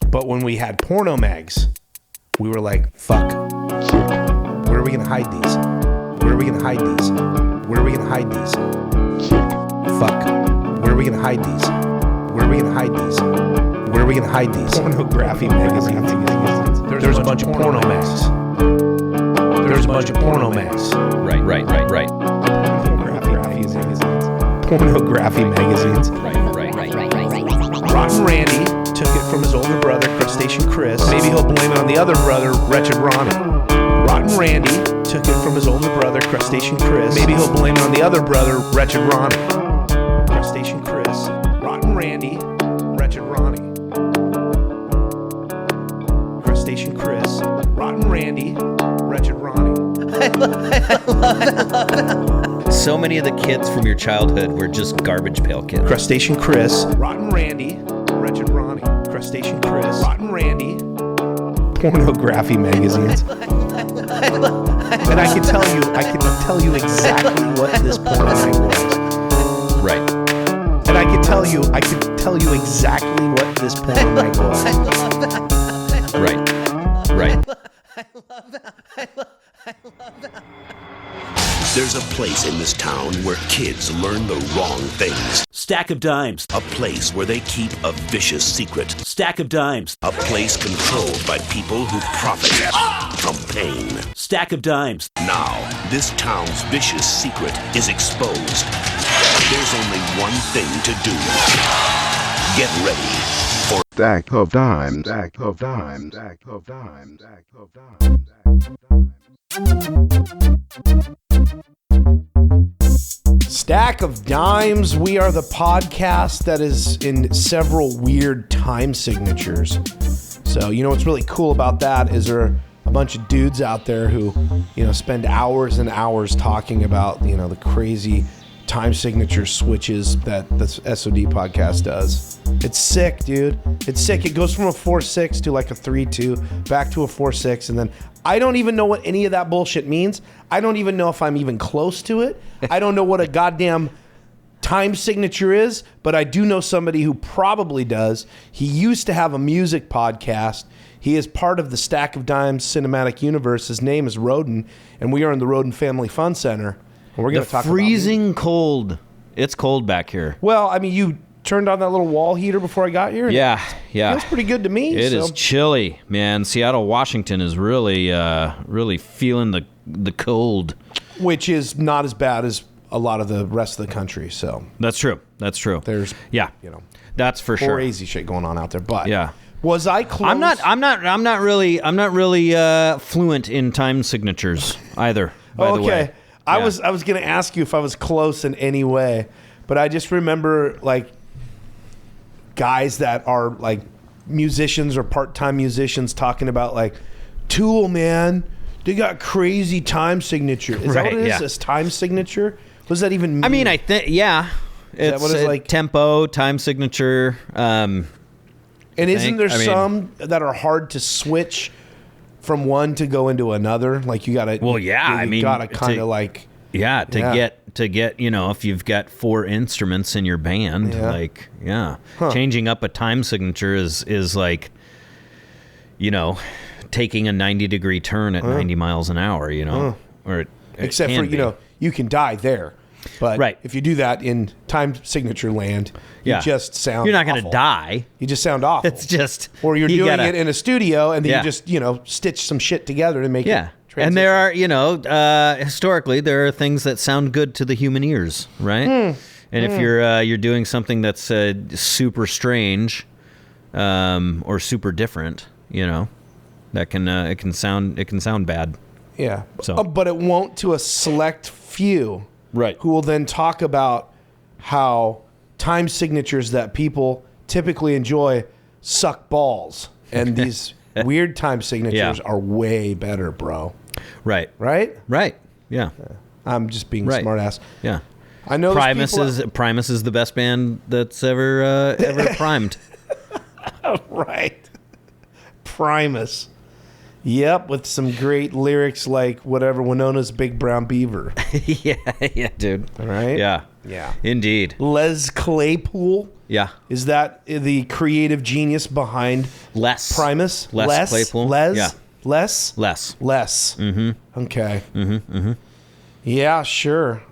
But when we had porno mags, we were like, fuck. Where are we going to hide these? Where are we going to hide these? Where are we going to hide these? Fuck. Where are we going to hide these? Where are we going to hide these? Where are we going to hide these? Pornography magazines. There's a bunch of porno mags. There's a bunch of porno mags. Right. Pornography magazines. Right. Rotten Randy took it from his older brother, Crustacean Chris. Maybe he'll blame it on the other brother, Wretched Ronnie. Rotten Randy took it from his older brother, Crustacean Chris. Maybe he'll blame it on the other brother, Wretched Ronnie. Crustacean Chris, Rotten Randy, Wretched Ronnie. Crustacean Chris, Rotten Randy, Wretched Ronnie. I love that. So many of the kids from your childhood were just garbage pail kids. Crustacean Chris, Rotten Randy, Wretched Ronnie. Crustacean Chris, Rotten Randy. Pornography magazines. And I can tell you exactly what this porno mag was. Right. And I can tell you exactly what this porno mag was. I love that. Right. I love that. There's a place in this town where kids learn the wrong things. Stack of dimes. A place where they keep a vicious secret. Stack of dimes. A place controlled by people who profit from pain. Stack of dimes. Now, this town's vicious secret is exposed. There's only one thing to do. Get ready for Stack of dimes. Stack of dimes. Stack of dimes. Stack of dimes. Stack of Dimes. We are the podcast that is in several weird time signatures. So, what's really cool about that is there are a bunch of dudes out there who, spend hours and hours talking about, the crazy time signature switches that the SOD podcast does. It's sick, dude. It's sick. It goes from a 4-6 to like a 3-2, back to a 4-6, and then I don't even know what any of that bullshit means. I don't even know if I'm even close to it. I don't know what a goddamn time signature is, but I do know somebody who probably does. He used to have a music podcast. He is part of the Stack of Dimes cinematic universe. His name is Roden, and we are in the Roden Family Fun Center. And we're going to talk about freezing cold. It's cold back here. Well, I mean, you turned on that little wall heater before I got here. Yeah. Feels pretty good to me. It is chilly, man. Seattle, Washington is really feeling the cold, which is not as bad as a lot of the rest of the country. So that's true. There's that's for sure. Crazy shit going on out there. But yeah, was I close? I'm not really fluent in time signatures either. By the way. I was going to ask you if I was close in any way, but I just remember like guys that are like musicians or part-time musicians talking about like Tool, man, they got crazy time signature. Is that what it is? This time signature? What does that even mean? I mean, I think it's that what it's like? Tempo, time signature. And isn't there some that are hard to switch from one to go into another? Like you gotta. Well, yeah. You gotta kind of like. Yeah, to get if you've got 4 instruments in your band, changing up a time signature is like, taking a 90-degree turn at 90 miles an hour, or except for you can die there. But if you do that in time signature land, you just sound You're not going to die. You just sound awful. It's just... Or you're doing it in a studio, and then you just, stitch some shit together to make it transition. And there are, historically, there are things that sound good to the human ears, right? And if you're doing something that's super strange or super different, that can it can sound bad. Yeah. So. But it won't to a select few. Right. Who will then talk about how time signatures that people typically enjoy suck balls. And these weird time signatures are way better, bro. Right. Right? Right. Yeah. I'm just being a smart ass. Yeah. I know Primus is the best band that's ever primed. Right. Primus. Yep, with some great lyrics like whatever, Winona's Big Brown Beaver. yeah, dude. All right? Yeah. Yeah. Indeed. Les Claypool. Yeah. Is that the creative genius behind Les. Primus? Les Claypool. Les? Yeah. Les? Les. Mm-hmm. Okay. Mm-hmm. Yeah, sure.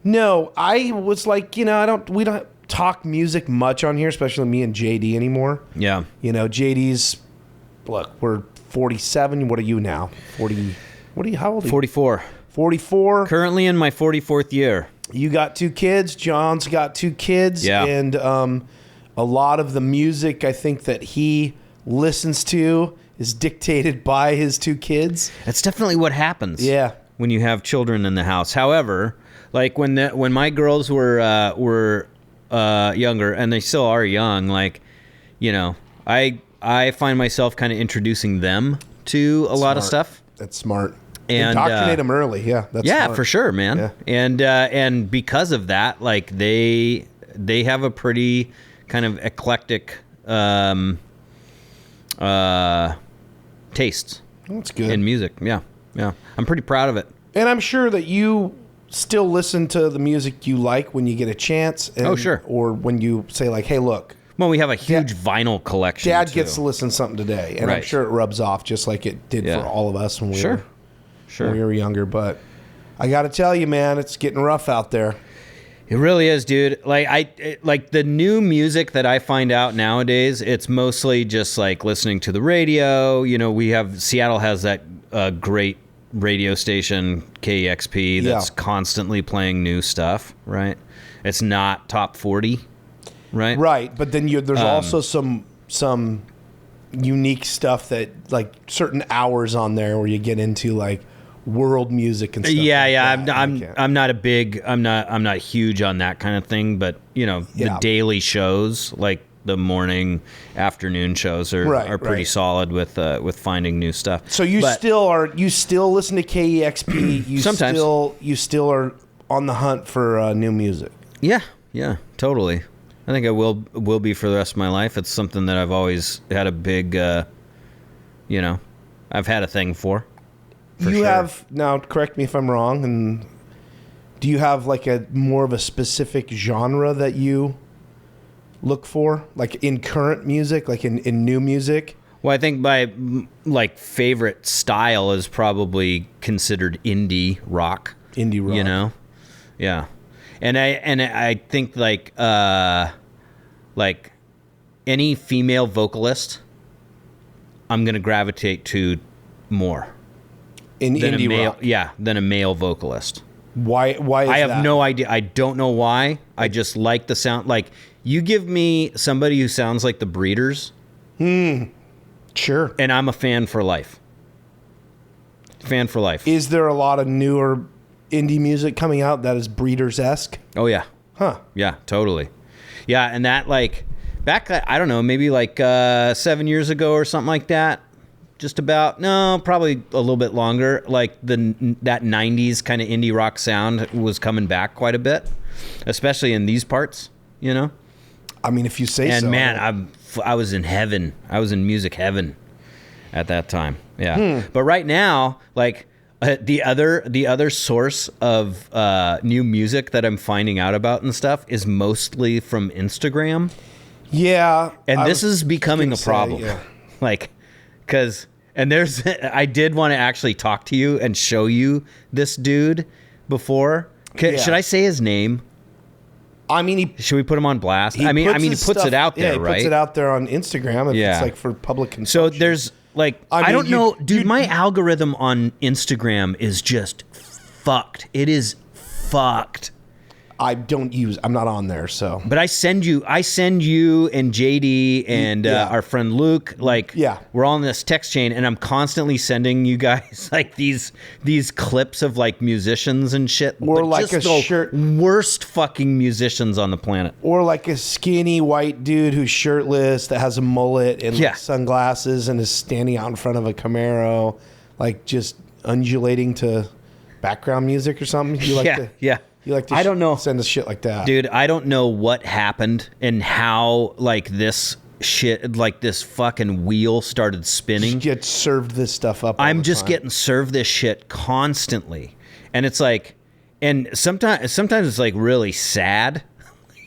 No, I was like, we don't talk music much on here, especially me and JD anymore. Yeah. JD's, look, we're 47. What are you now? 40. What are you? How old are you? 44. 44. Currently in my 44th year. You got 2 kids. John's got 2 kids. Yeah. And a lot of the music I think that he listens to is dictated by his 2 kids. That's definitely what happens. Yeah. When you have children in the house. However, like when my girls were younger, and they still are young, like, I find myself kind of introducing them to a lot of stuff. That's smart. And indoctrinate them early. Yeah, that's smart. for sure, man. Yeah. And because of that, like they have a pretty kind of eclectic tastes That's good. in music. Yeah. I'm pretty proud of it. And I'm sure that you still listen to the music you like when you get a chance. And, Oh, sure. Or when you say like, hey, look, Well, we have a huge vinyl collection. Dad too. gets to listen to something today. And I'm Right. sure it rubs off just like it did Yeah. for all of us when we Sure. were Sure. when we were younger. But I got to tell you, man, it's getting rough out there. It really is, dude. Like the new music that I find out nowadays, it's mostly just like listening to the radio. Seattle has that great radio station KEXP that's constantly playing new stuff, right? It's not top 40, right? Right, but then there's also some unique stuff that like certain hours on there where you get into like world music and stuff. Yeah. like that. I'm not huge on that kind of thing, but the daily shows, like the morning, afternoon shows are pretty solid with finding new stuff. So you still listen to KEXP? You Sometimes. you still are on the hunt for new music. Yeah, totally. I think I will be for the rest of my life. It's something that I've always had a big, I've had a thing for. You sure. have, now correct me if I'm wrong, and do you have like a more of a specific genre that you look for, like in current music, like in new music? Well, I think my like favorite style is probably considered indie rock. Indie rock. Yeah. And I think like any female vocalist, I'm gonna gravitate to more In than indie a male. rock. Yeah, than a male vocalist. Why is I have that? no idea. I don't know why. I just like the sound. Like you give me somebody who sounds like the Breeders, Sure. and I'm a fan for life. Fan for life. Is there a lot of newer indie music coming out that is Breeders-esque? Oh yeah. Huh. Yeah, totally. Yeah, and that like back, I don't know, maybe like 7 years ago or something like that. Just about, no, probably a little bit longer. Like that 90s kind of indie rock sound was coming back quite a bit, especially in these parts, I mean, if you say And so. man, I was in heaven. I was in music heaven at that time. Yeah. But right now, like the other source of new music that I'm finding out about and stuff is mostly from Instagram. Yeah. And this is becoming a say, problem. yeah. Like, because, and I did want to actually talk to you and show you this dude before. Yeah. Should I say his name? I mean, Should we put him on blast? he I mean, he his puts stuff- it out there, he right? puts it out there on Instagram if Yeah. it's like for public So consumption. there's like, I I, mean, don't you- know, dude, you- my algorithm on Instagram is just fucked. It is fucked. I'm not on there, so. But I send you and JD and Yeah. our friend Luke, like, Yeah. we're all in this text chain, and I'm constantly sending you guys like these clips of like musicians and shit. Or but like just a the shirt- worst fucking musicians on the planet. Or like a skinny white dude who's shirtless that has a mullet and Yeah. like sunglasses and is standing out in front of a Camaro, like just undulating to background music or something. You like Yeah, to, yeah. You like to I don't know. send us shit like that. Dude, I don't know what happened and how like this shit, like this fucking wheel started spinning. Just get served this stuff up. I'm just getting served this shit constantly. And it's like, and sometimes it's like really sad.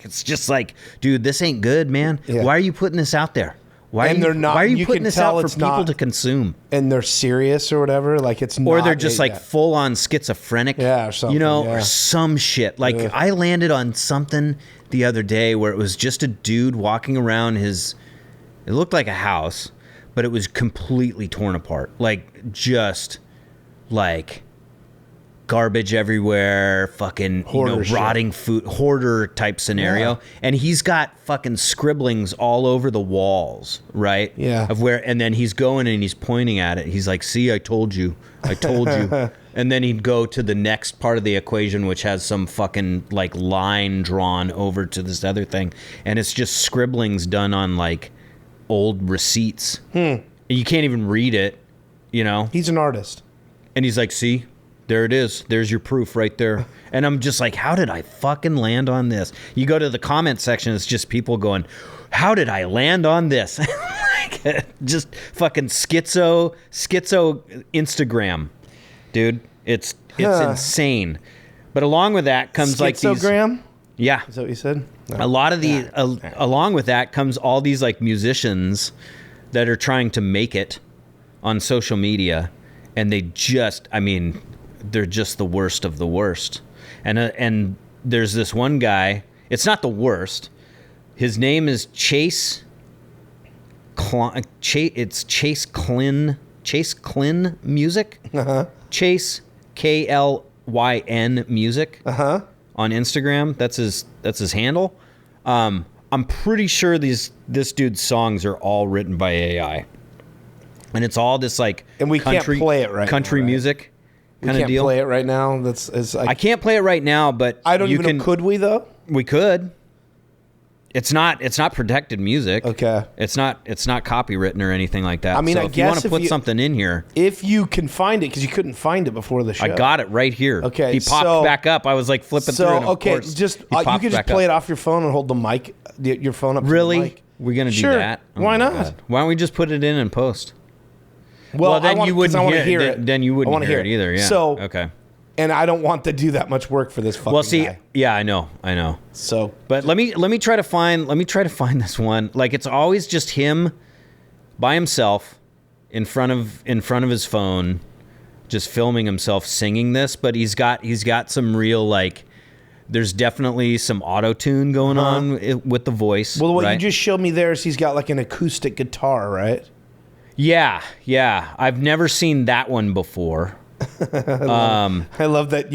It's just like, dude, this ain't good, man. Yeah. Why are you putting this out there? Why And they're not- Why are you you putting can this tell out for it's people not- to consume? And they're serious or whatever. Like it's not. Or they're just like yeah. full on schizophrenic. Yeah, or something, You know, yeah. or some shit. Like Ugh. I landed on something the other day where it was just a dude walking around it looked like a house, but it was completely torn apart. Like just like garbage everywhere, fucking Hoarder shit. rotting food, hoarder type scenario. Yeah. And he's got fucking scribblings all over the walls, right? Yeah. Of where, and then he's going and he's pointing at it. He's like, "See, I told you, I told you." And then he'd go to the next part of the equation, which has some fucking like line drawn over to this other thing, and it's just scribblings done on like old receipts. You can't even read it, you know. He's an artist. And he's like, "See, there it is. There's your proof right there." And I'm just like, how did I fucking land on this? You go to the comment section, it's just people going, how did I land on this? Like, just fucking schizo Instagram. Dude, it's insane. But along with that comes like these... Schizogram? Yeah. Is that what you said? No. A lot of the... along with that comes all these like musicians that are trying to make it on social media. And they just... I mean... they're just the worst of the worst. And there's this one guy, it's not the worst. His name is Chase Klyn Music. Uh-huh. Chase KLYN Music. Uh-huh. On Instagram. That's his handle. I'm pretty sure this dude's songs are all written by AI. And it's all this like And we can't play it right country now, right? music. We can't deal. play it right now. I can't play it right now, but I don't even know. Could we though? We could. It's not protected music. Okay. It's not copywritten or anything like that. I mean, so I if you want guess to if put you- something in here, If you can find it, because you couldn't find it before the show. I got it right here. Okay, he popped so- back up. I was like flipping through, and of course, just he you popped could just back play up. it off your phone and hold the mic, your phone up. To the Really? mic. We're gonna Sure. do that? Oh Why my not? God. Why don't we just put it in and post? Well, then you wouldn't I wanna hear hear it. it. Then you I wouldn't wanna hear it either. Yeah. So okay. And I don't want to do that much work for this fucking Well, see, guy. yeah, I know. So, But let me try to find this one. Like it's always just him by himself in front of his phone, just filming himself singing this. But he's got some real like. There's definitely some auto tune going on with the voice. well, what right? you just showed me there is he's got like an acoustic guitar, right? Yeah. I've never seen that one before. I love that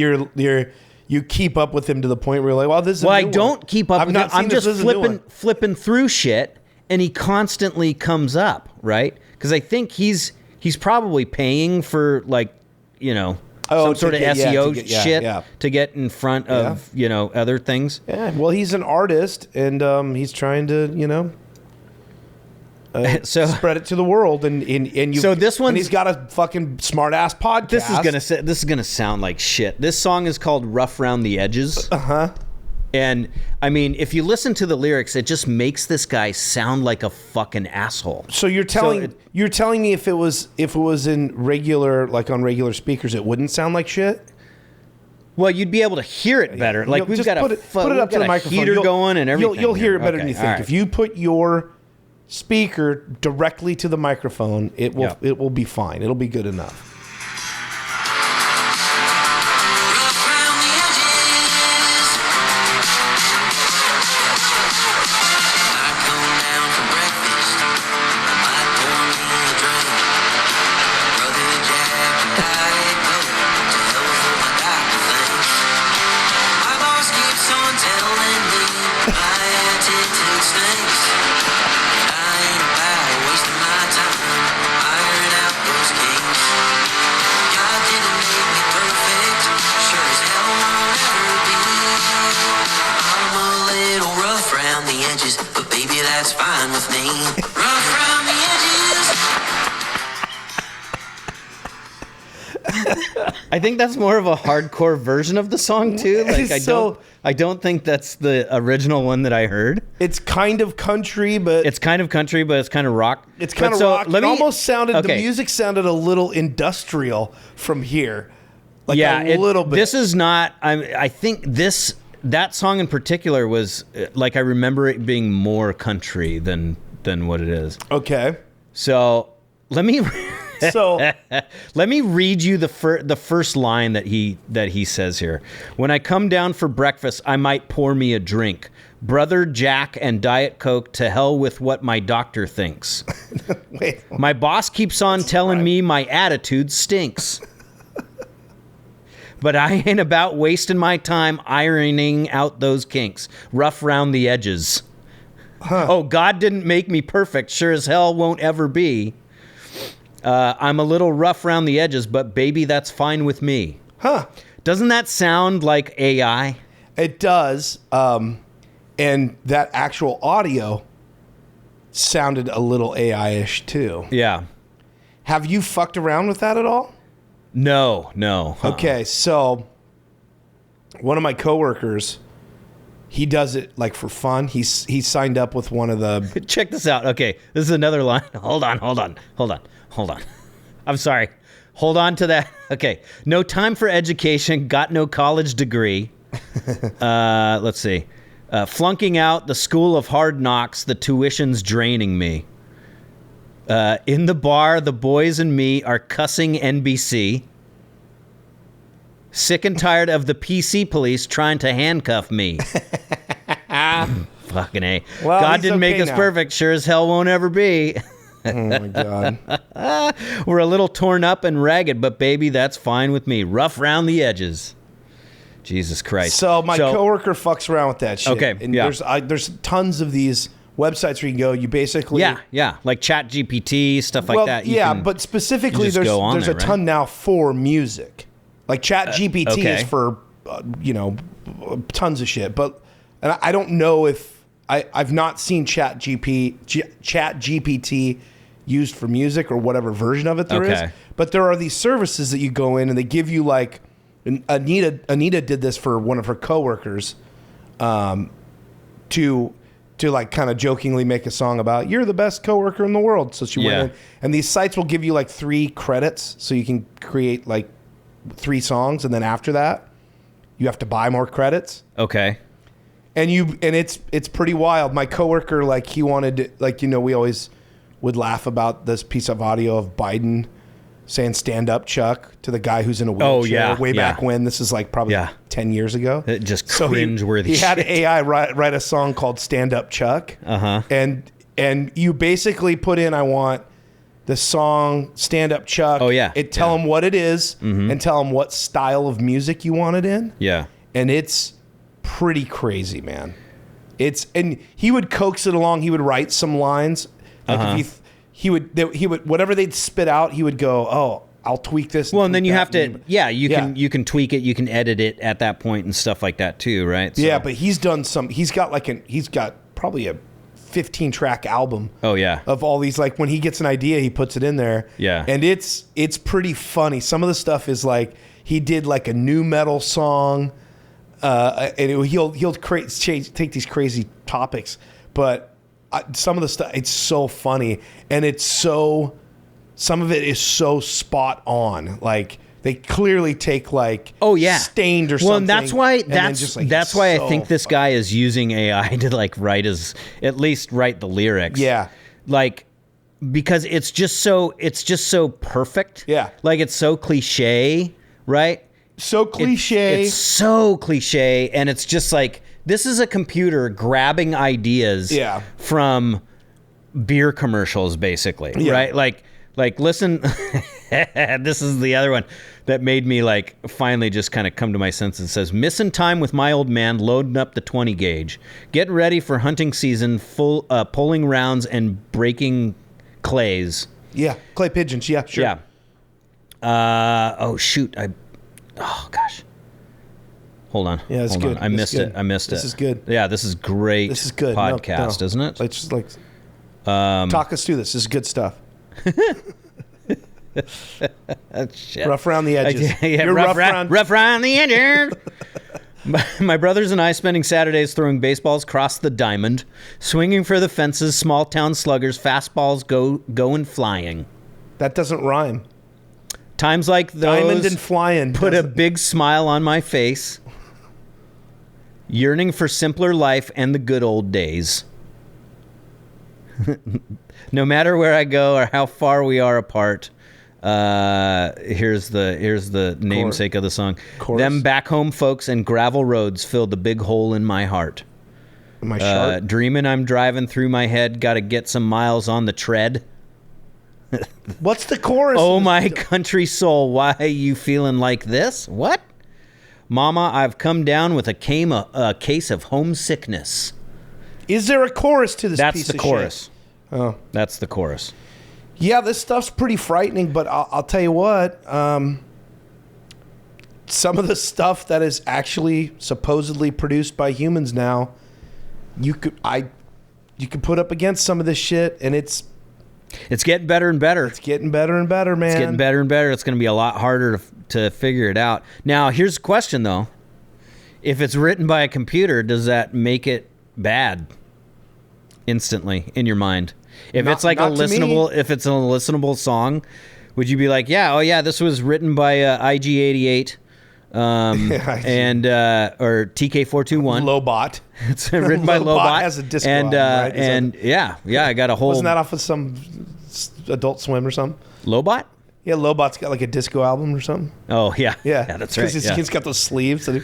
you keep up with him to the point where you're like, well, this is. Well, a I new one. don't keep up I've with not it. seen I'm this. just This is a new one. flipping through shit, and he constantly comes up, right? Because I think he's probably paying for like, some sort of SEO shit to get in front of other things. Yeah, well, he's an artist, and he's trying to So spread it to the world, and you. So this one's- and he's got a fucking smart ass podcast. this is gonna sound like shit. This song is called "Rough Round the Edges." And I mean, if you listen to the lyrics, it just makes this guy sound like a fucking asshole. So you're telling me if it was in regular, like on regular speakers, it wouldn't sound like shit. Well, you'd be able to hear it better. Like we've Just got put it up to the microphone. heater going and everything. You'll hear it better Okay, than you all think. right. If you put your speaker directly to the microphone, it will be fine. It'll be good enough. I think that's more of a hardcore version of the song too. Like So- I don't think that's the original one that I heard. It's kind of country, but It's kind of country, but it's kind of rock. it's kind of so rock. let It me- almost sounded, the okay. music sounded a little industrial from here. Like Yeah, a little bit. This is not. I think that song in particular was like, I remember it being more country than what it is. Okay. So let me So let me read you the first line that he says here. When I come down for breakfast, I might pour me a drink. Brother Jack and Diet Coke, to hell with what my doctor thinks. wait. My boss keeps on telling me my attitude stinks. But I ain't about wasting my time ironing out those kinks. Rough round the edges. Oh, God didn't make me perfect. Sure as hell won't ever be. I'm a little rough around the edges, but baby, that's fine with me. Huh. Doesn't that sound like AI? It does. And that actual audio sounded a little AI-ish too. Yeah. Have you fucked around with that at all? No. Okay, so one of my coworkers, he does it like for fun. He's signed up with one of the. Check this out. Okay, this is another line. Hold on. I'm sorry. Hold on to that. Okay. No time for education. Got no college degree. Let's see. Flunking out the school of hard knocks. The tuition's draining me. In the bar, the boys and me are cussing NBC. Sick and tired of the PC police trying to handcuff me. Fucking A. Well, God he's didn't make okay us now. perfect. Sure as hell won't ever be. Oh my god. We're a little torn up and ragged, but baby, that's fine with me. Rough round the edges. Jesus Christ. So my coworker fucks around with that shit. Okay, And yeah. there's tons of these websites where you can go. You basically. Yeah, like Chat GPT, stuff like Well, that. You yeah, can- but specifically, just there's go on there's there, a ton right? now for music. Like Chat GPT okay. is for tons of shit. But and I don't know if I've not seen Chat GPT used for music or whatever version of it there is. Okay. But there are these services that you go in and they give you like. And Anita did this for one of her coworkers, to like kind of jokingly make a song about you're the best coworker in the world. So she Yeah. went in, and these sites will give you like 3 credits, so you can create like 3 songs, and then after that, you have to buy more credits. Okay. And it's pretty wild. My coworker, like he wanted to, like, we always would laugh about this piece of audio of Biden saying "stand up, Chuck" to the guy who's in a wheelchair. Oh, yeah, way yeah. back when. This is like probably Yeah. 10 years ago. It just So cringe-worthy He had shit. AI write a song called "Stand Up, Chuck." Uh-huh. And you basically put in, I want the song "Stand Up, Chuck." Oh, yeah. Tell Yeah. him what it is, and tell him what style of music you want it in. Yeah. And it's pretty crazy, man. And he would coax it along. He would write some lines. Like if he would whatever they'd spit out, he would go, "Oh, I'll tweak this." Well, and then tweak you that." have to, you Yeah. can tweak it, you can edit it at that point and stuff like that too, right? So- Yeah, but he's done some. He's got probably a 15-track album. Oh, yeah. Of all these, like when he gets an idea, he puts it in there. Yeah. And it's pretty funny. Some of the stuff is like he did like a new metal song, and he'll take these crazy topics, but some of the stuff, it's so funny, and some of it is so spot on. Like they clearly take like Stained or something. Well, and that's why and then just, like, that's why so I think this guy is using AI to like at least write the lyrics. Yeah. Like because it's just so perfect. Yeah. Like it's so cliche, right? so cliche. It's so cliche, and it's just like this is a computer grabbing ideas Yeah. from beer commercials, basically, Yeah. right? Like listen, this is the other one that made me like finally just kind of come to my senses. It says, "Missing time with my old man, loading up the 20 gauge. Getting ready for hunting season, full pulling rounds and breaking clays." Yeah, clay pigeons. Yeah, sure. Yeah. Oh shoot! Oh gosh. Hold on. Yeah, it's Hold good. on. I It's missed good. it. I missed it. This is good. Yeah, this is great. This is good. No, podcast, no. isn't it? Let's just talk us through this. This is good stuff. Shit. Rough around the edges. Yeah, You're rough around the edges. My brothers and I spending Saturdays throwing baseballs across the diamond, swinging for the fences, small town sluggers, fastballs going flying. That doesn't rhyme. Times like those Diamond and flying put a doesn't- big smile on my face, yearning for simpler life and the good old days. No matter where I go or how far we are apart, here's the namesake of the song. Chorus. Them back home folks and gravel roads filled the big hole in my heart. Am I sharp? Dreaming I'm driving through my head, got to get some miles on the tread. What's the chorus? Oh, my country soul, why you feeling like this? What? Mama, I've come down with a case of homesickness. Is there a chorus to this That's piece the of chorus. shit? Oh. That's the chorus. Yeah, this stuff's pretty frightening, but I'll tell you what. Some of the stuff that is actually supposedly produced by humans now, you could put up against some of this shit, and it's getting better and better. getting better and better, man. It's getting better and better. It's going to be a lot harder to figure it out. Now, here's the question, though. If it's written by a computer, does that make it bad instantly in your mind? If it's like not to me. if it's a listenable song, would you be like, yeah, oh yeah, this was written by IG88 and or TK421. Lobot. It's written by Lobot Lobot. has a disco and album, right? Is that- yeah, I got a whole Wasn't that off of some Adult Swim or something? Lobot. Yeah, Lobot's got like a disco album or something. Oh yeah, Yeah, that's right. Because Yeah. he's got those sleeves. So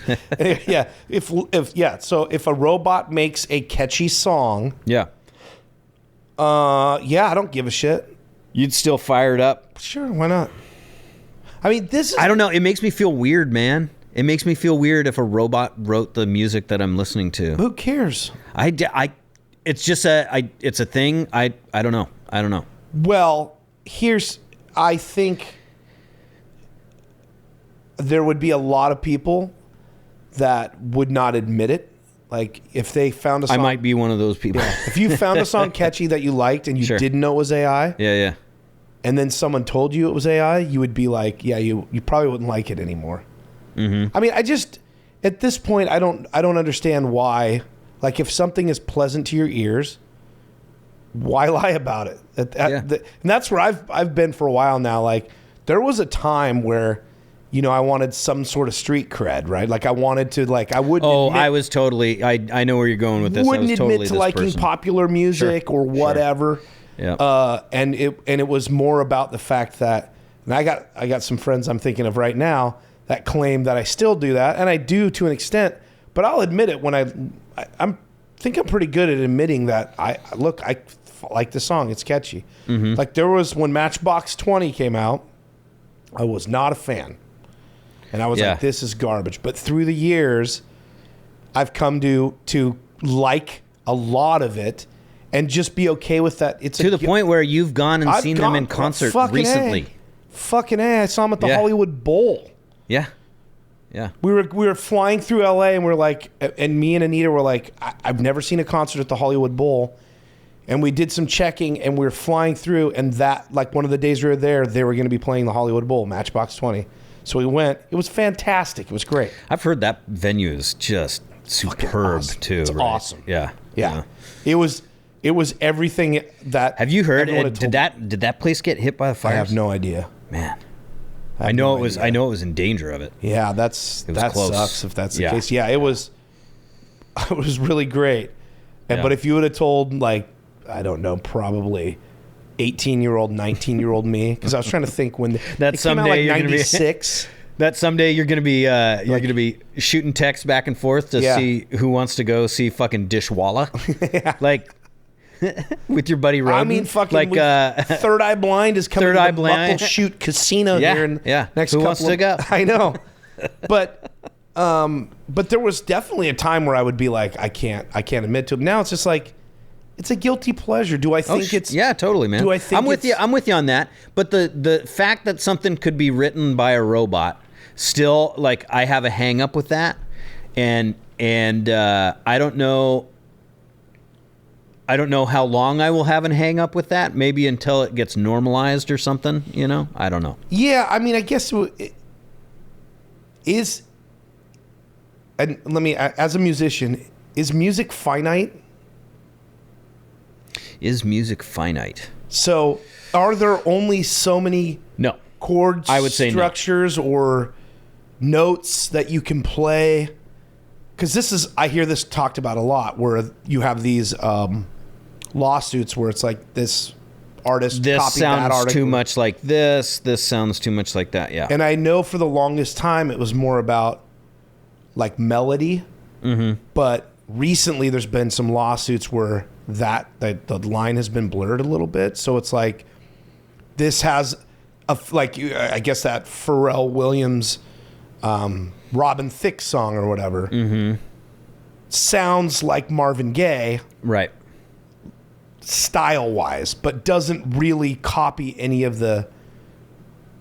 if a robot makes a catchy song, yeah, I don't give a shit. you'd still fire it up. Sure, why not? I mean, this is I don't know. It makes me feel weird, man. It makes me feel weird if a robot wrote the music that I'm listening to. who cares? It's just it's a thing. I don't know. I don't know. Well, I think there would be a lot of people that would not admit it. Like if they found a song, I might be one of those people. if you found a song catchy that you liked and you Sure. didn't know it was AI, Yeah. and then someone told you it was AI, you would be like, yeah, you probably wouldn't like it anymore. Mm-hmm. I mean, at this point, I don't understand why. Like, if something is pleasant to your ears, why lie about it? And that's where I've been for a while now. Like, there was a time where, I wanted some sort of street cred, right? Like, I wanted to, like, I wouldn't. I was totally. I know where you're going with this. Wouldn't I was admit totally to this liking person. popular music or whatever. Yeah. And it was more about the fact that, and I got some friends I'm thinking of right now that claim that I still do that, and I do to an extent. But I'll admit it when I think I'm pretty good at admitting that I like the song. It's catchy. Mm-hmm. Like there was when Matchbox 20 came out, I was not a fan, and I was like, this is garbage. But through the years, I've come to like a lot of it. And just be okay with that. It's to the point where you've gone and seen them in concert recently. Fucking A. I saw them at the Hollywood Bowl. Yeah. We were flying through LA and we're like, and me and Anita were like, I've never seen a concert at the Hollywood Bowl. And we did some checking and we were flying through, and that, like, one of the days we were there, they were going to be playing the Hollywood Bowl, Matchbox 20. So we went. It was fantastic. It was great. I've heard that venue is just superb awesome. too. It's right? awesome. Yeah. It was everything that. Have you heard? everyone had told me. Did that place get hit by the I fires? have no idea. Man, I I have know no it was. idea. I know it was in danger of it. Yeah, that close. sucks if that's the Yeah. case. Yeah, it was. It was really great, Yeah. but if you would have told, like, I don't know, probably 18-year-old, 19-year-old me, because I was trying to think when That it came out someday like you're gonna be- 96. That someday you're gonna be shooting texts back and forth to see who wants to go see fucking Dishwalla, like with your buddy Roden. I mean, fucking like Third Eye Blind is coming Third to Eye the Blind. Muckleshoot Casino Yeah, here in yeah. next Who couple wants to go? I know, but there was definitely a time where I would be like, I can't admit to it. Now it's just like, it's a guilty pleasure. Do I think it's? Yeah, totally, man. Do I think I'm with you? it's- I'm with you on that. But the fact that something could be written by a robot, still, like, I have a hang up with that, and I don't know. I don't know how long I will have an hang up with that. Maybe until it gets normalized or something, you know? I don't know. Yeah, I mean, I guess and let me, as a musician, is music finite? Is music finite? So, are there only so many No. chord I would say no. structures or notes that you can play? Because I hear this talked about a lot, where you have these lawsuits where it's like this artist This copied that sounds article. too much like this. This sounds too much like that. Yeah. And I know for the longest time it was more about like melody, but recently there's been some lawsuits where that the line has been blurred a little bit. So it's like this has I guess that Pharrell Williams, Robin Thicke song or whatever sounds like Marvin Gaye Right. style wise, but doesn't really copy any of the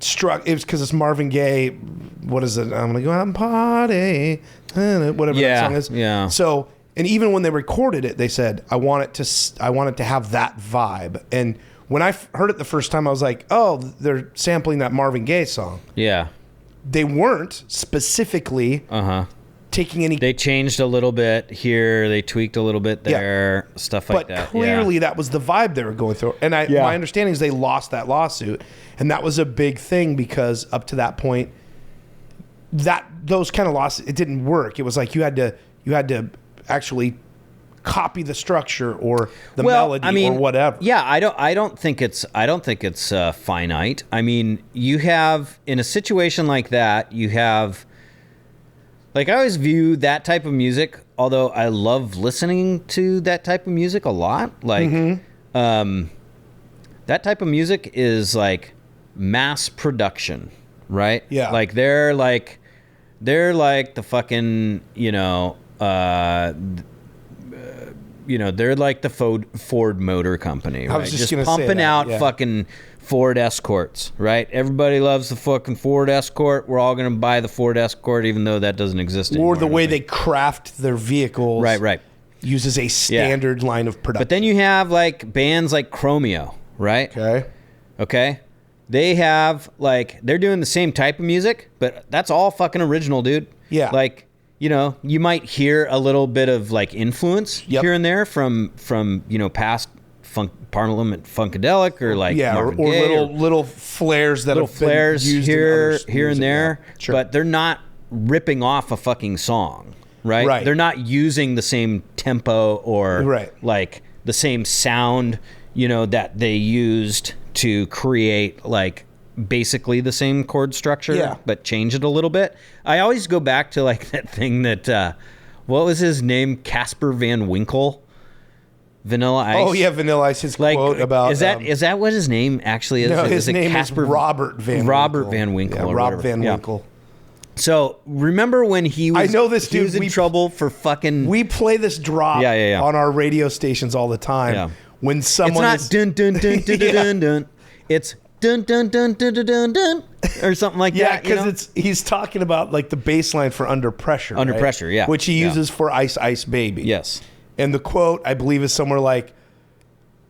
it was because it's Marvin Gaye. What is it? I'm gonna go out and party, whatever that song is. Yeah. So, and even when they recorded it, they said, I want it to have that vibe. And when I heard it the first time, I was like, oh, they're sampling that Marvin Gaye song. Yeah. They weren't specifically taking any. They changed a little bit here. They tweaked a little bit there. Stuff like but that. clearly that was the vibe they were going through. And my understanding is they lost that lawsuit. And that was a big thing because up to that point, those kind of lawsuits, it didn't work. It was like you had to actually copy the structure or the melody or whatever. Yeah, I don't think it's finite. I mean, you have, in a situation like that, you have, like, I always view that type of music, although I love listening to that type of music a lot, like that type of music is like mass production, right? Yeah. Like they're like the fucking, they're like the Ford Motor Company, right? I was just gonna say pumping that, out yeah. fucking Ford Escorts, right? Everybody loves the fucking Ford Escort. We're all going to buy the Ford Escort, even though that doesn't exist anymore. Or the way they craft their vehicles. Right. Uses a standard line of production. But then you have like bands like Chromeo, right? Okay. They have they're doing the same type of music, but that's all fucking original, dude. Yeah. Like, you might hear a little bit of like influence here and there from past Parliament Funkadelic or like Marvin or Gaye little flares that little have been flares used here in other and music, there, yeah. Sure. but they're not ripping off a fucking song, right? Right. They're not using the same tempo or like the same sound, that they used to create like basically the same chord structure, but change it a little bit. I always go back to like that thing that what was his name? Casper Van Winkle. Vanilla Ice. Oh yeah, Vanilla Ice. His quote about is that what his name actually is? No, his is it name Casper is Robert Van Winkle. Robert Van Winkle. Yeah, or Rob whatever. Van Yeah. Winkle. So remember when he was? I know this he dude. was in trouble for fucking. We play this drop on our radio stations all the time. Yeah. When someone it's not dun dun dun dun dun dun dun. It's dun dun dun dun dun dun dun or something like yeah, that. because he's talking about like the bass line for Under Pressure. Under right? Pressure, yeah. Which he Yeah. uses for Ice Ice Baby. Yes. And the quote, I believe, is somewhere like,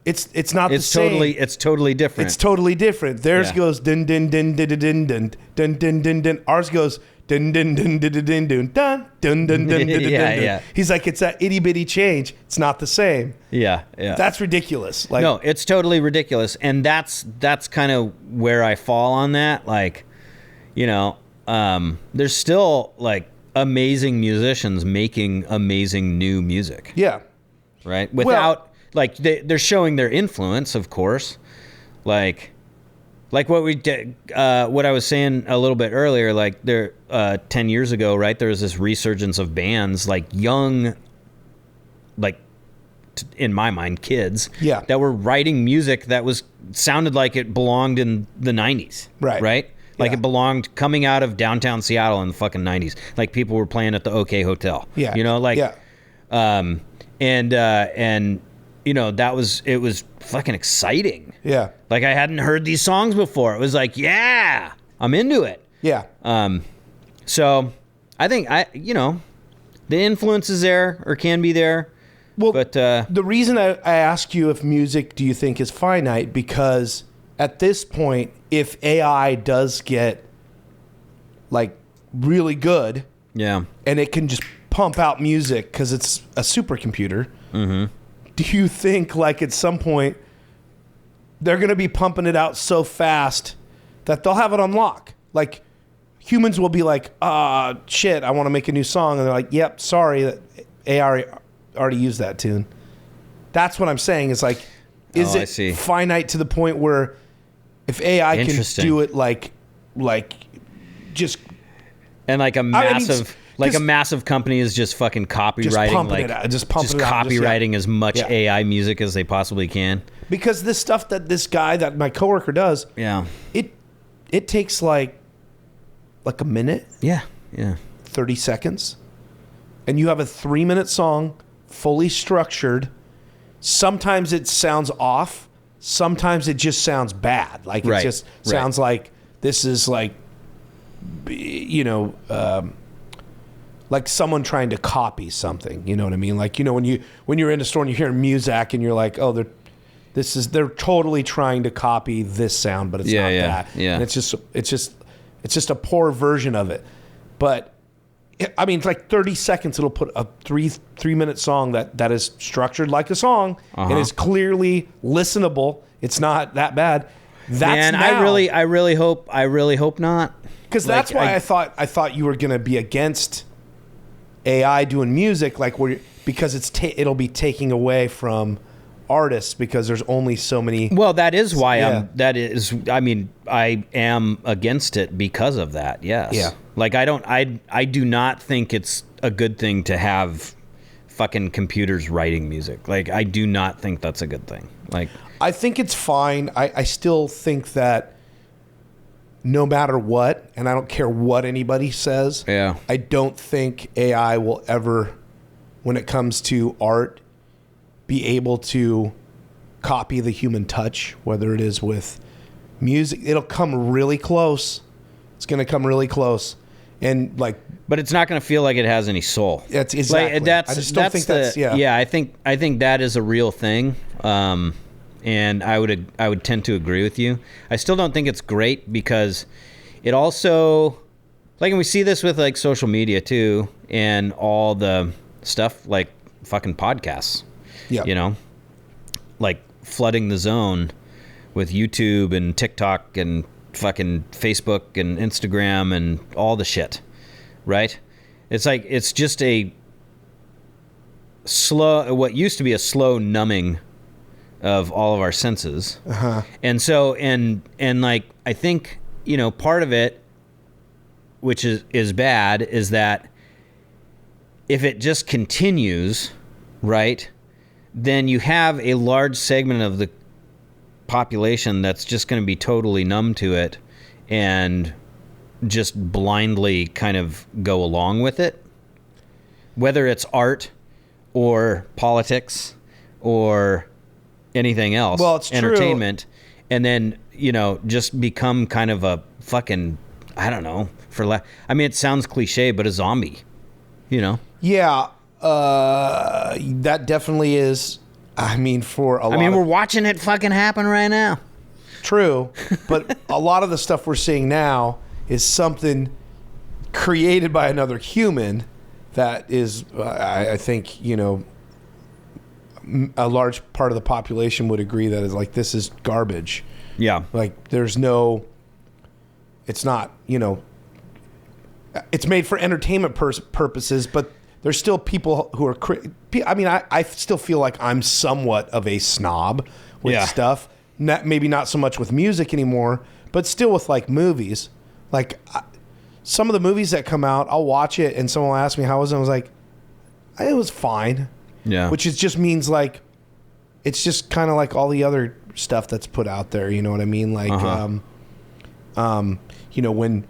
it's not the same. It's totally different. It's totally different. Theirs goes dun dun dun dun dun dun dun dun dun dun. Ours goes dun dun dun dun dun dun dun dun dun dun dun dun. Yeah. He's like, it's that itty bitty change. It's not the same. Yeah. That's ridiculous. Like, no, it's totally ridiculous, and that's kind of where I fall on that. Like, there's still like amazing musicians making amazing new music. Yeah. Right. Without like they're showing their influence, of course. Like what we did, what I was saying a little bit earlier. Like 10 years ago, right? There was this resurgence of bands like young, like in my mind, kids. Yeah. That were writing music that sounded like it belonged in the 90s. Right. Like it belonged coming out of downtown Seattle in the fucking 90s. Like people were playing at the OK Hotel. Yeah. It was fucking exciting. Yeah. Like I hadn't heard these songs before. It was like, yeah, I'm into it. Yeah. So I think the influence is there or can be there. Well, But the reason I ask you if music do you think is finite, because at this point, if AI does get like really good, yeah. and it can just pump out music because it's a supercomputer, do you think like at some point they're going to be pumping it out so fast that they'll have it on lock? Like humans will be like, shit, I want to make a new song. And they're like, yep, sorry, that AI already used that tune. That's what I'm saying is like, is it finite to the point where if AI can do it like just... And like a massive... a massive company is just fucking copywriting, just copywriting as much AI music as they possibly can. Because this stuff that this guy that my coworker does, it takes like a minute, 30 seconds, and you have a 3-minute song, fully structured. Sometimes it sounds off, sometimes it just sounds bad. Like it just sounds like this is like, you know. Like someone trying to copy something, you know what I mean? Like, you know, when you're in a store and you hear music and you're like, oh, they're totally trying to copy this sound, but it's not that. Yeah. And it's just a poor version of it. But I mean, it's like 30 seconds. It'll put a 3-minute song that is structured like a song and is clearly listenable. It's not that bad. I really hope not. Because that's why I thought you were going to be against AI doing music, like because it'll be taking away from artists because there's only so many. Well, that is why I am against it because of that. Yes. Yeah. Like I do not think it's a good thing to have fucking computers writing music. Like I do not think that's a good thing. Like I think it's fine. I still think that no matter what, and I don't care what anybody says, I don't think AI will ever, when it comes to art, be able to copy the human touch, whether it is with music. It'll come really close. It's going to come really close. And like, but it's not going to feel like it has any soul. That's exactly. Like, I just don't think that's. Yeah. I think that is a real thing. And I would tend to agree with you. I still don't think it's great because it also, like, and we see this with like social media too, and all the stuff like fucking podcasts. Yeah. You know, like flooding the zone with YouTube and TikTok and fucking Facebook and Instagram and all the shit, right? It's like it's just a what used to be a slow numbing of all of our senses. And so, and like, I think, you know, part of it, which is bad, is that if it just continues, right, then you have a large segment of the population that's just going to be totally numb to it and just blindly kind of go along with it, whether it's art or politics or anything else. Well, it's entertainment. True. And then, you know, just become kind of a fucking, I don't know, I mean, it sounds cliche, but a zombie, you know? Yeah, that definitely is. I mean, we're watching it fucking happen right now. True, but a lot of the stuff we're seeing now is something created by another human that is, I think, you know, a large part of the population would agree that is like, this is garbage. Yeah. Like it's not, you know, it's made for entertainment purposes, but there's still people who are, I still feel like I'm somewhat of a snob with stuff. Maybe not so much with music anymore, but still with like movies. Like some of the movies that come out, I'll watch it and someone will ask me how was it. I was like, it was fine. Yeah. Which just means like, it's just kind of like all the other stuff that's put out there. You know what I mean? Like, you know, when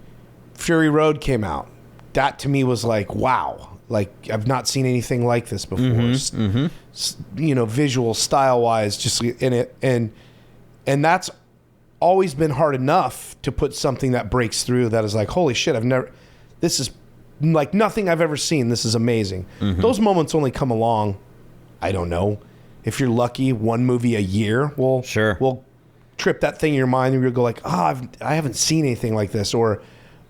Fury Road came out, that to me was like, wow. Like, I've not seen anything like this before. You know, visual, style-wise, just in it. And that's always been hard enough to put something that breaks through that is like, holy shit, this is like nothing I've ever seen. This is amazing. Those moments only come along I don't know, if you're lucky, one movie a year will trip that thing in your mind, and you'll go like, I haven't seen anything like this, or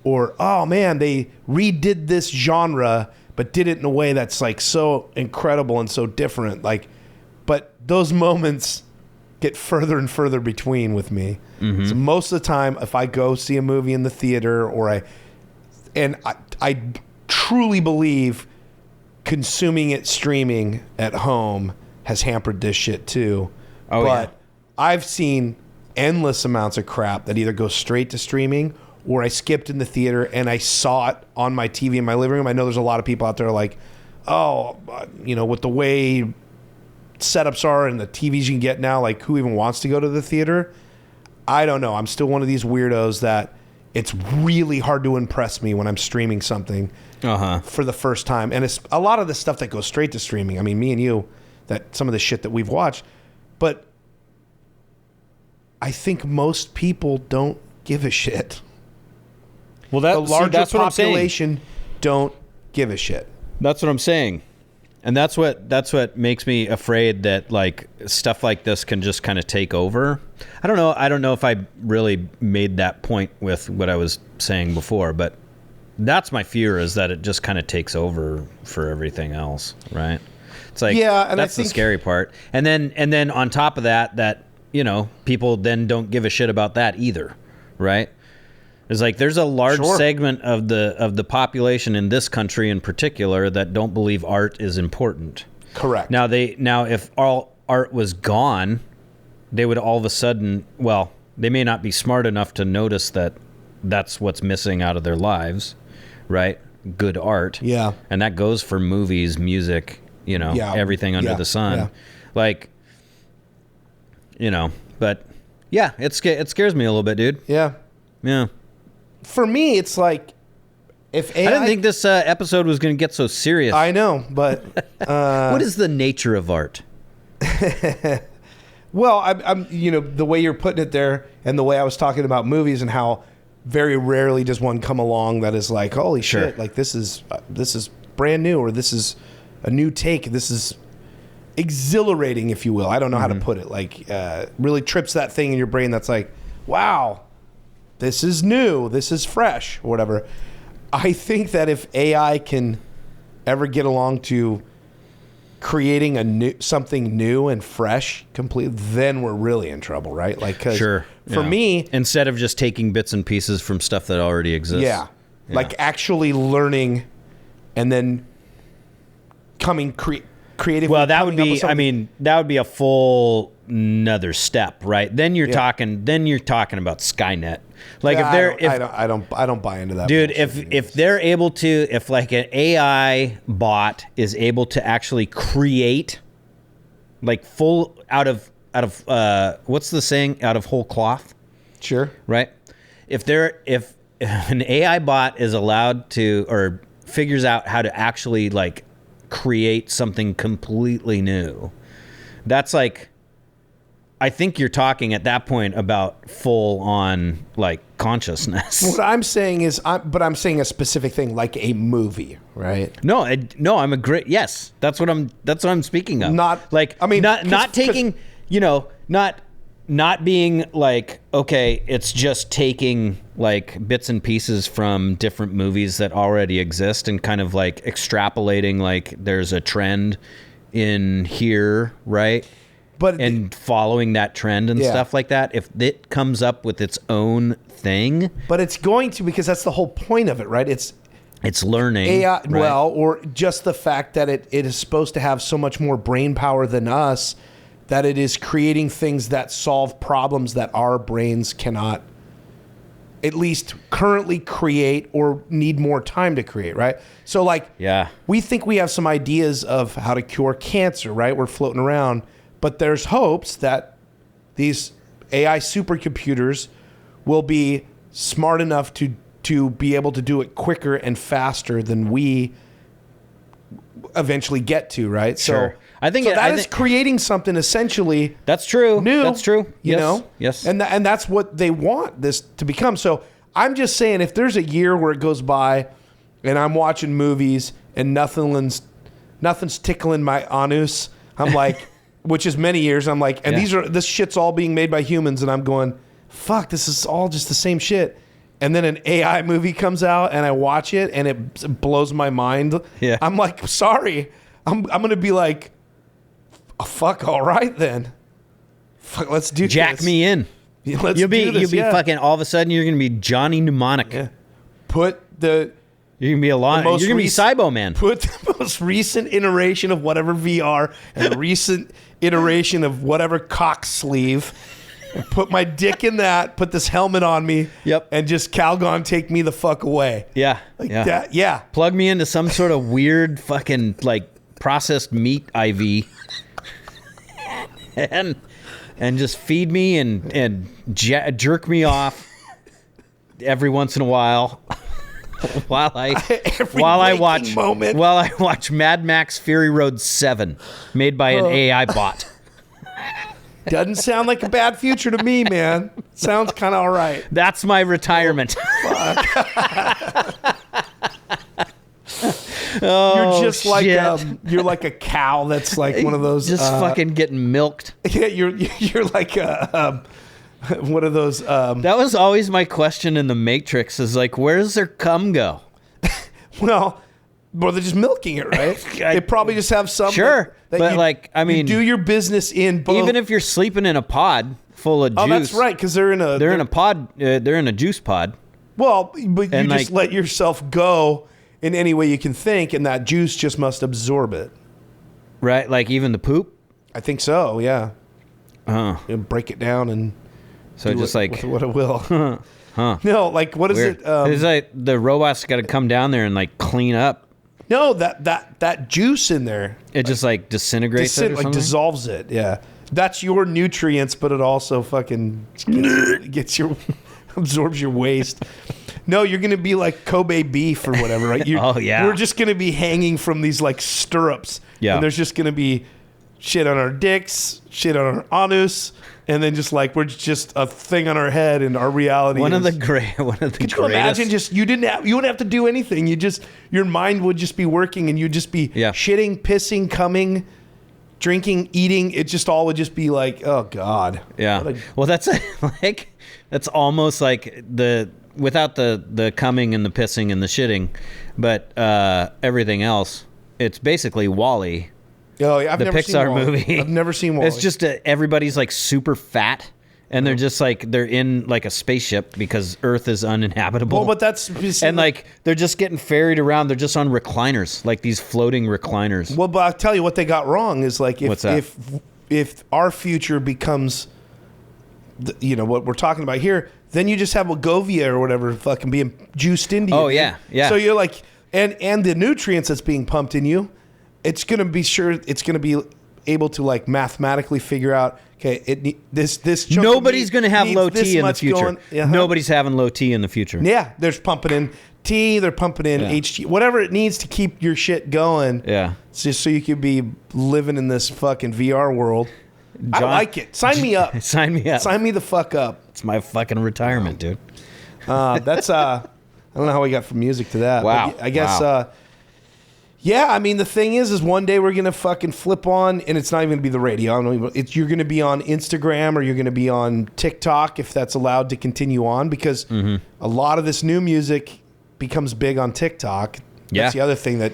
oh man, they redid this genre but did it in a way that's like so incredible and so different. Like, but those moments get further and further between with me. Mm-hmm. So most of the time, if I go see a movie in the theater, or I truly believe consuming it streaming at home has hampered this shit too. But I've seen endless amounts of crap that either goes straight to streaming, or I skipped in the theater and I saw it on my TV in my living room. I know there's a lot of people out there like, with the way setups are and the TVs you can get now, like who even wants to go to the theater? I don't know. I'm still one of these weirdos that it's really hard to impress me when I'm streaming something for the first time. And it's a lot of the stuff that goes straight to streaming. I mean, me and you, that some of the shit that we've watched, but I think most people don't give a shit. Well, the larger that's what population don't give a shit. That's what I'm saying. And that's what makes me afraid that like stuff like this can just kind of take over. I don't know if I really made that point with what I was saying before, but that's my fear, is that it just kind of takes over for everything else, right? It's like, and that's the scary part. And then on top of that, people then don't give a shit about that either, right? It's like there's a large segment of the population in this country in particular that don't believe art is important. Correct. Now if all art was gone, they would all of a sudden, they may not be smart enough to notice that that's what's missing out of their lives, right? Good art. Yeah. And that goes for movies, music, everything under the sun. Yeah. Like, but yeah, it scares me a little bit, dude. Yeah. Yeah. For me, it's like, if AI... I didn't think this episode was going to get so serious. I know, but... what is the nature of art? Well, I'm the way you're putting it there, and the way I was talking about movies, and how very rarely does one come along that is like, holy shit, like this is brand new, or this is a new take, this is exhilarating, if you will. I don't know how to put it. Like, really trips that thing in your brain that's like, wow, this is new, this is fresh, or whatever. I think that if AI can ever get along to creating something new and fresh completely, then we're really in trouble, right? Like, cause for me, instead of just taking bits and pieces from stuff that already exists, like actually learning and then coming creative. Well, that would be, that would be a full another step, right? Then you're talking about Skynet. Like, I don't buy into that, dude. If they're able to, if like an AI bot is able to actually create, like, full out of what's the saying? Out of whole cloth. Sure. Right. If an AI bot is allowed to, or figures out how to actually like create something completely new, that's like, I think you're talking at that point about full on like consciousness. What I'm saying is, I'm saying a specific thing, like a movie, right? No, I'm a great, yes. That's what I'm speaking of. Not like, not taking, not being like, okay, it's just taking like bits and pieces from different movies that already exist and kind of like extrapolating, like there's a trend in here, right? And following that trend and stuff like that. If it comes up with its own thing, but it's going to, because that's the whole point of it, right? It's learning AI, right? Well, or just the fact that it is supposed to have so much more brain power than us, that it is creating things that solve problems that our brains cannot at least currently create, or need more time to create, right? So like, we think we have some ideas of how to cure cancer, right? We're floating around. But there's hopes that these AI supercomputers will be smart enough to be able to do it quicker and faster than we eventually get to, right? Sure. So I think that is creating something essentially. That's true. New. That's true. You know? Yes. And that's what they want this to become. So I'm just saying, if there's a year where it goes by and I'm watching movies and nothing's tickling my anus, I'm like, which is many years. I'm like, and Yeah. this shit's all being made by humans, and I'm going, fuck, this is all just the same shit. And then an AI movie comes out, and I watch it, and it blows my mind. Yeah. I'm like, sorry, I'm gonna be like, fuck, all right then, fuck, let's do Jack this. me in. Let's You'll be do this, yeah. fucking, all of a sudden you're gonna be Johnny Mnemonic. Yeah. Put the You're gonna be a lot. You're most gonna be recent- Cybo Man. Put the most recent iteration of whatever VR and the recent iteration of whatever cock sleeve. And put my dick in that. Put this helmet on me. Yep. And just Calgon take me the fuck away. Yeah. Like yeah. that. Yeah. Plug me into some sort of weird fucking like processed meat IV, and just feed me and jerk me off every once in a while. While I watch Mad Max Fury Road 7, made by an AI bot. Doesn't sound like a bad future to me, man. Sounds kind of all right. That's my retirement. You're just like shit. you're like a cow that's like one of those just fucking getting milked. Yeah, you're like a one of those That was always my question in the Matrix: is like, where does their cum go? well, they're just milking it, right? They probably just have some. Sure, that but you- like, I you mean, do your business in both. even if you're sleeping in a pod full of juice, oh, that's right, because they're in a pod. They're in a juice pod. well, but you and, just like- let yourself go in any way you can think, and that juice just must absorb it. Right, like even the poop. I think so. Yeah. Oh, You break it down and so do just it like with what it will. No, like what is weird. it? It's like the robots got to come down there and like clean up. No, that juice in there. It just like disintegrates it or Like something? dissolves it. Yeah, that's your nutrients, but it also fucking gets your absorbs your waste. No, you're gonna be like Kobe beef or whatever, right? Oh, yeah. We're just gonna be hanging from these like stirrups. Yeah. And there's just gonna be shit on our dicks, shit on our anus, and then just like we're just a thing on our head, and our reality. One of the is- Could you greatest. imagine just you wouldn't have to do anything. Your mind would just be working, and you'd just be Yeah. shitting, pissing, coming, drinking, eating. It just all would just be like, oh God. Yeah. What a- Well, that's like that's almost like without the coming and the pissing and the shitting, but everything else. It's basically Wall-E. Oh yeah, I've The never seen Pixar Wall-E. movie. I've never seen Wall-E. It's just everybody's like super fat, and they're just like they're in like a spaceship because Earth is uninhabitable. well, but that's and like they're just getting ferried around. They're just on recliners, like these floating recliners. well, but I'll tell you what they got wrong is like What's that? if our future becomes, what we're talking about here, then you just have Wegovia or whatever fucking being juiced into you. Oh, dude. yeah, yeah. So you're like, and the nutrients that's being pumped in you, it's gonna be able to like mathematically figure out. Okay, this chunk of Nobody's meat going to have needs low this T in the much future. going- uh-huh. Nobody's having low T in the future. Yeah, they're pumping in T, they're pumping in Yeah. HG, whatever it needs to keep your shit going. Yeah. It's just so you could be living in this fucking VR world. I John- like it. Sign me up. Sign me up. Sign me the fuck up. It's my fucking retirement, dude. That's I don't know how we got from music to that. Wow. But I guess Wow. yeah, I mean the thing is one day we're gonna fucking flip on, and it's not even gonna be the radio. I don't know. You're gonna be on Instagram or you're gonna be on TikTok if that's allowed to continue on, because Mm-hmm. a lot of this new music becomes big on TikTok. Yeah. That's the other thing that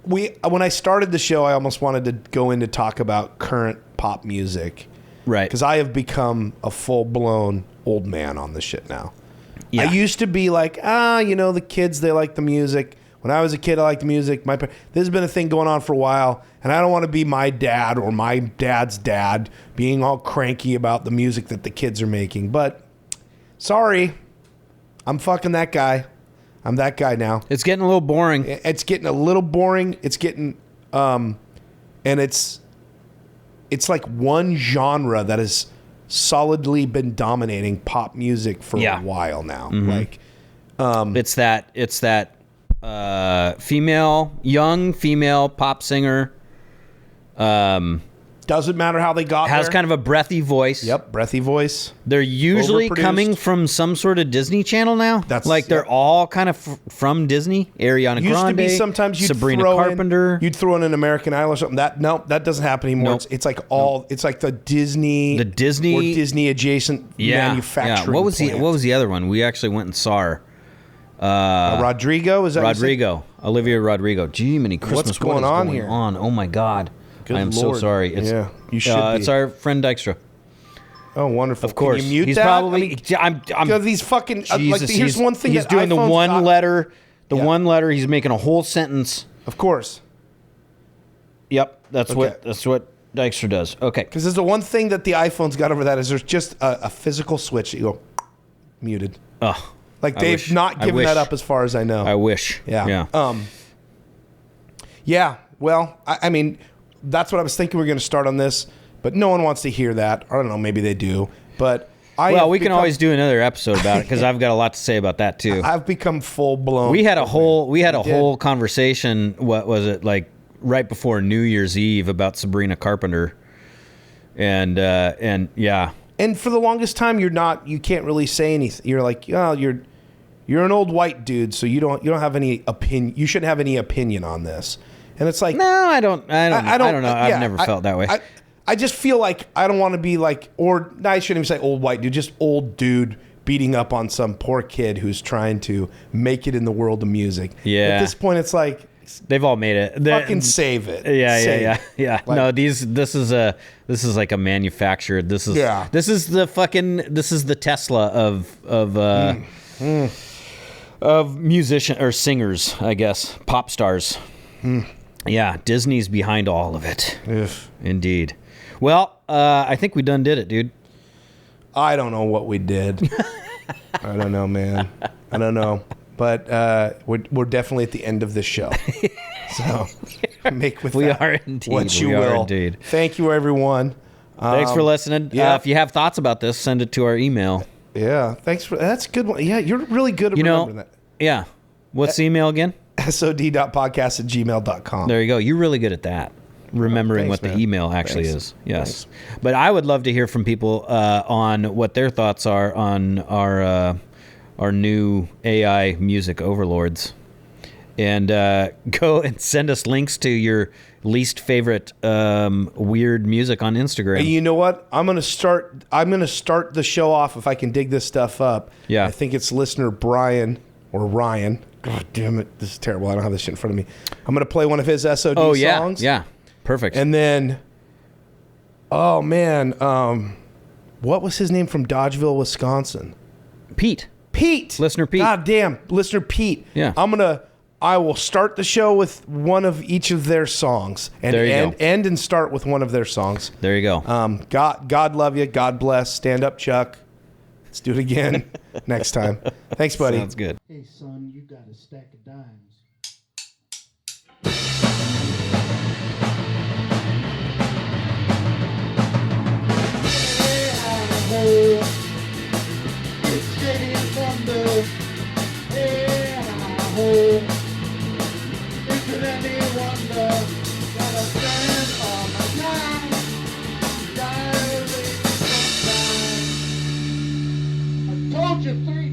when I started the show, I almost wanted to go in to talk about current pop music. Right. Because I have become a full-blown old man on this shit now. Yeah. I used to be like, the kids, they like the music. When I was a kid, I liked the music. This has been a thing going on for a while, and I don't want to be my dad or my dad's dad being all cranky about the music that the kids are making. But, sorry, I'm fucking that guy. I'm that guy now. It's getting a little boring. It's getting a little boring. It's getting, and it's like one genre that has solidly been dominating pop music for Yeah. a while now. Mm-hmm. Like, It's that young female pop singer. Doesn't matter how they got Has there. kind of a breathy voice. Yep, breathy voice. They're usually Overproduced. coming from some sort of Disney Channel now. That's- like they're yep. all kind of from Disney. Ariana Used Grande, to be sometimes you'd Sabrina throw Carpenter. you'd throw in an American Idol or something. That doesn't happen anymore. Nope. It's like all it's like the Disney The Disney- or Disney adjacent manufacturing. What was plant. the other one? We actually went and saw her. Rodrigo? Is that what you said? Rodrigo, Olivia Rodrigo. Gee, many Christmas. What's going what is on going here? on? Oh my God! Good I am so Lord. sorry. It's, Yeah, you should be. It's our friend Dykstra. Oh, wonderful. Of course, Can you mute he's that? probably. I mean, I'm because these fucking Jesus, here's one thing he's that doing the iPhone's one got- letter. The Yeah. one letter. He's making a whole sentence. Of course, Yep, that's Okay. what Dykstra does. Okay. because there's the one thing that the iPhone's got over that is there's just a physical switch that you go muted. Oh, Like I they've wish. not I given wish. that up as far as I know. I wish. Yeah. Yeah. Yeah. Well, I mean, that's what I was thinking we were going to start on this, but no one wants to hear that. I don't know. Maybe they do, but Well, we can always do another episode about it because I've got a lot to say about that too. I've become full blown. We had a whole did. whole conversation. What was it like right before New Year's Eve about Sabrina Carpenter, and yeah, And for the longest time, you can't really say anything. You're like, oh, you're an old white dude, so you don't have any opinion. You shouldn't have any opinion on this. And it's like, no, I don't know. yeah, I've never felt that way. I just feel like I don't want to be like, or I shouldn't even say old white dude, just old dude beating up on some poor kid who's trying to make it in the world of music. Yeah. At this point, it's like, They've all made it. fucking save it. Yeah. Like- No, this is like a manufactured. This is Yeah. This is the Tesla of musician or singers, I guess, pop stars. Yeah, Disney's behind all of it. If Indeed. Well, I think we done did it, dude. I don't know what we did. I don't know, man. I don't know. But we're definitely at the end of this show. So make with We that are indeed. what you We are will. indeed. Thank you, everyone. Thanks for listening. yeah. If you have thoughts about this, send it to our email. Yeah, thanks for that's a good one. Yeah, you're really good at You remembering know, yeah. What's the email again? that. SOD.podcast@gmail.com. There you go. You're really good at that. Remembering thanks, what the man. email actually Thanks. is. Yes. But I would love to hear from people on what their thoughts are on our new AI music overlords. And go and send us links to your least favorite weird music on Instagram. And you know what? I'm gonna start the show off if I can dig this stuff up. Yeah. I think it's listener Brian or Ryan. God damn it, this is terrible. I don't have this shit in front of me. I'm gonna play one of his SOD Oh, yeah. songs. Yeah. Perfect. And then, oh man, what was his name from Dodgeville, Wisconsin? Pete. Pete. Listener Pete. God damn, listener Pete. Yeah. I will start the show with one of each of their songs, and There you go. end and start with one of their songs. There you go. God love you. God bless. Stand up, Chuck. Let's do it again next time. Thanks, buddy. Sounds good. Hey, son, you got a stack of dimes. Hey, it's Roden and Thunder. Hey, is it any wonder that I stand on my time? Diary, I told you 3